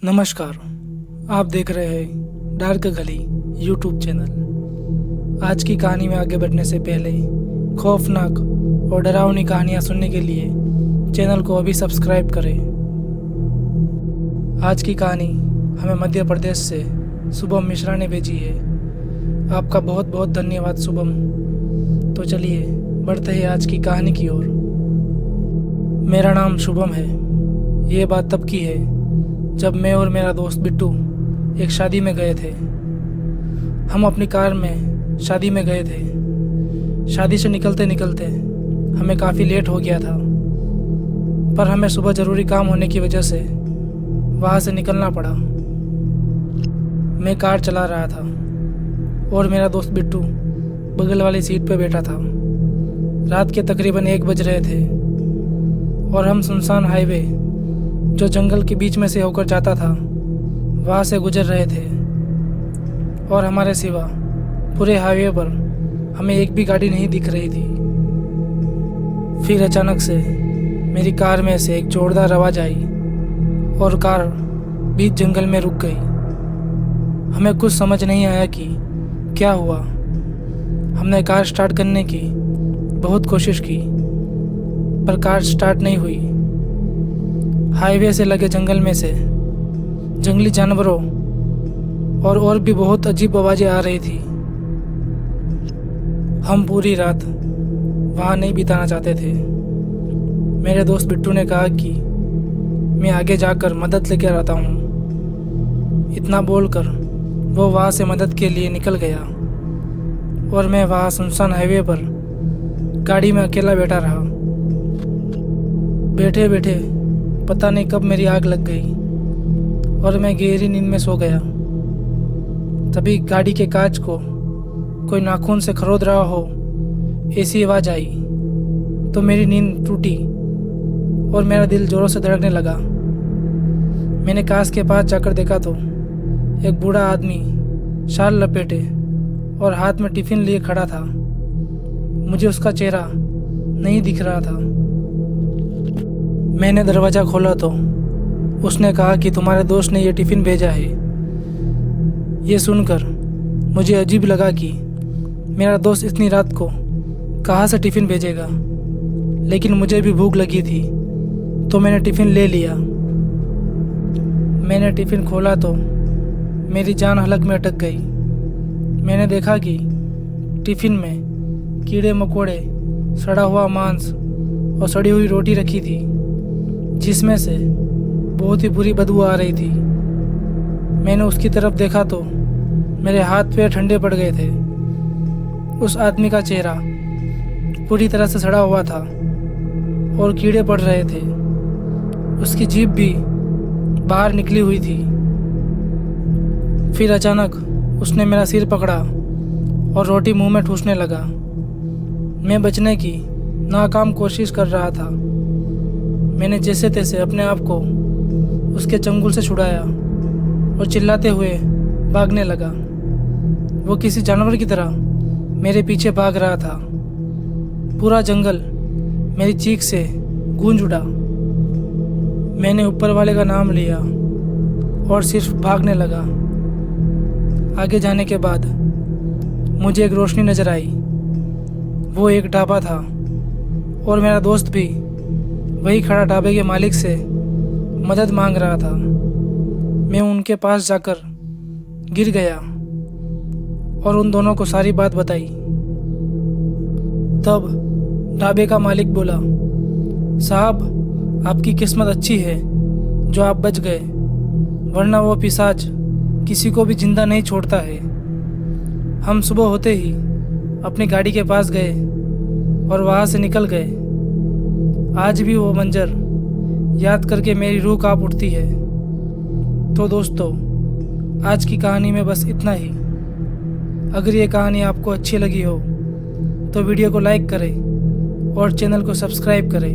नमस्कार, आप देख रहे हैं डार्क गली यूट्यूब चैनल। आज की कहानी में आगे बढ़ने से पहले खौफनाक और डरावनी कहानियाँ सुनने के लिए चैनल को अभी सब्सक्राइब करें। आज की कहानी हमें मध्य प्रदेश से शुभम मिश्रा ने भेजी है। आपका बहुत बहुत धन्यवाद शुभम। तो चलिए बढ़ते हैं आज की कहानी की ओर। मेरा नाम शुभम है। ये बात तब की है जब मैं और मेरा दोस्त बिट्टू एक शादी में गए थे। हम अपनी कार में शादी में गए थे। शादी से निकलते निकलते हमें काफ़ी लेट हो गया था, पर हमें सुबह ज़रूरी काम होने की वजह से वहाँ से निकलना पड़ा। मैं कार चला रहा था और मेरा दोस्त बिट्टू बगल वाली सीट पर बैठा था। रात के तकरीबन 1 बज रहे थे और हम सुनसान हाईवे जो जंगल के बीच में से होकर जाता था वहाँ से गुजर रहे थे, और हमारे सिवा पूरे हाईवे पर हमें एक भी गाड़ी नहीं दिख रही थी। फिर अचानक से मेरी कार में से एक जोरदार आवाज़ आई और कार बीच जंगल में रुक गई। हमें कुछ समझ नहीं आया कि क्या हुआ। हमने कार स्टार्ट करने की बहुत कोशिश की, पर कार स्टार्ट नहीं हुई। हाईवे से लगे जंगल में से जंगली जानवरों और भी बहुत अजीब आवाज़ें आ रही थी। हम पूरी रात वहाँ नहीं बिताना चाहते थे। मेरे दोस्त बिट्टू ने कहा कि मैं आगे जाकर मदद लेकर आता हूँ। इतना बोलकर वो वहाँ से मदद के लिए निकल गया और मैं वहाँ सुनसान हाईवे पर गाड़ी में अकेला बैठा रहा। बैठे बैठे पता नहीं कब मेरी आग लग गई और मैं गहरी नींद में सो गया। तभी गाड़ी के कांच को कोई नाखून से खरोद रहा हो ऐसी आवाज़ आई तो मेरी नींद टूटी और मेरा दिल ज़ोरों से धड़कने लगा। मैंने कांच के पास जाकर देखा तो एक बूढ़ा आदमी शाल लपेटे और हाथ में टिफ़िन लिए खड़ा था। मुझे उसका चेहरा नहीं दिख रहा था। मैंने दरवाज़ा खोला तो उसने कहा कि तुम्हारे दोस्त ने ये टिफ़िन भेजा है। ये सुनकर मुझे अजीब लगा कि मेरा दोस्त इतनी रात को कहाँ से टिफ़िन भेजेगा, लेकिन मुझे भी भूख लगी थी तो मैंने टिफ़िन ले लिया। मैंने टिफ़िन खोला तो मेरी जान हलक में अटक गई। मैंने देखा कि टिफ़िन में कीड़े मकोड़े, सड़ा हुआ मांस और सड़ी हुई रोटी रखी थी, जिसमें से बहुत ही बुरी बदबू आ रही थी। मैंने उसकी तरफ देखा तो मेरे हाथ पैर ठंडे पड़ गए थे। उस आदमी का चेहरा पूरी तरह से सड़ा हुआ था और कीड़े पड़ रहे थे। उसकी जीभ भी बाहर निकली हुई थी। फिर अचानक उसने मेरा सिर पकड़ा और रोटी मुंह में ठूसने लगा। मैं बचने की नाकाम कोशिश कर रहा था। मैंने जैसे तैसे अपने आप को उसके चंगुल से छुड़ाया और चिल्लाते हुए भागने लगा। वो किसी जानवर की तरह मेरे पीछे भाग रहा था। पूरा जंगल मेरी चीख से गूंज उठा। मैंने ऊपर वाले का नाम लिया और सिर्फ भागने लगा। आगे जाने के बाद मुझे एक रोशनी नज़र आई। वो एक ढाबा था और मेरा दोस्त भी वही खड़ा ढाबे के मालिक से मदद मांग रहा था। मैं उनके पास जाकर गिर गया और उन दोनों को सारी बात बताई। तब ढाबे का मालिक बोला, साहब आपकी किस्मत अच्छी है जो आप बच गए, वरना वो पिशाच किसी को भी जिंदा नहीं छोड़ता है। हम सुबह होते ही अपनी गाड़ी के पास गए और वहाँ से निकल गए। आज भी वो मंजर याद करके मेरी रूह कांप उठती है। तो दोस्तों, आज की कहानी में बस इतना ही। अगर ये कहानी आपको अच्छी लगी हो तो वीडियो को लाइक करें और चैनल को सब्सक्राइब करें।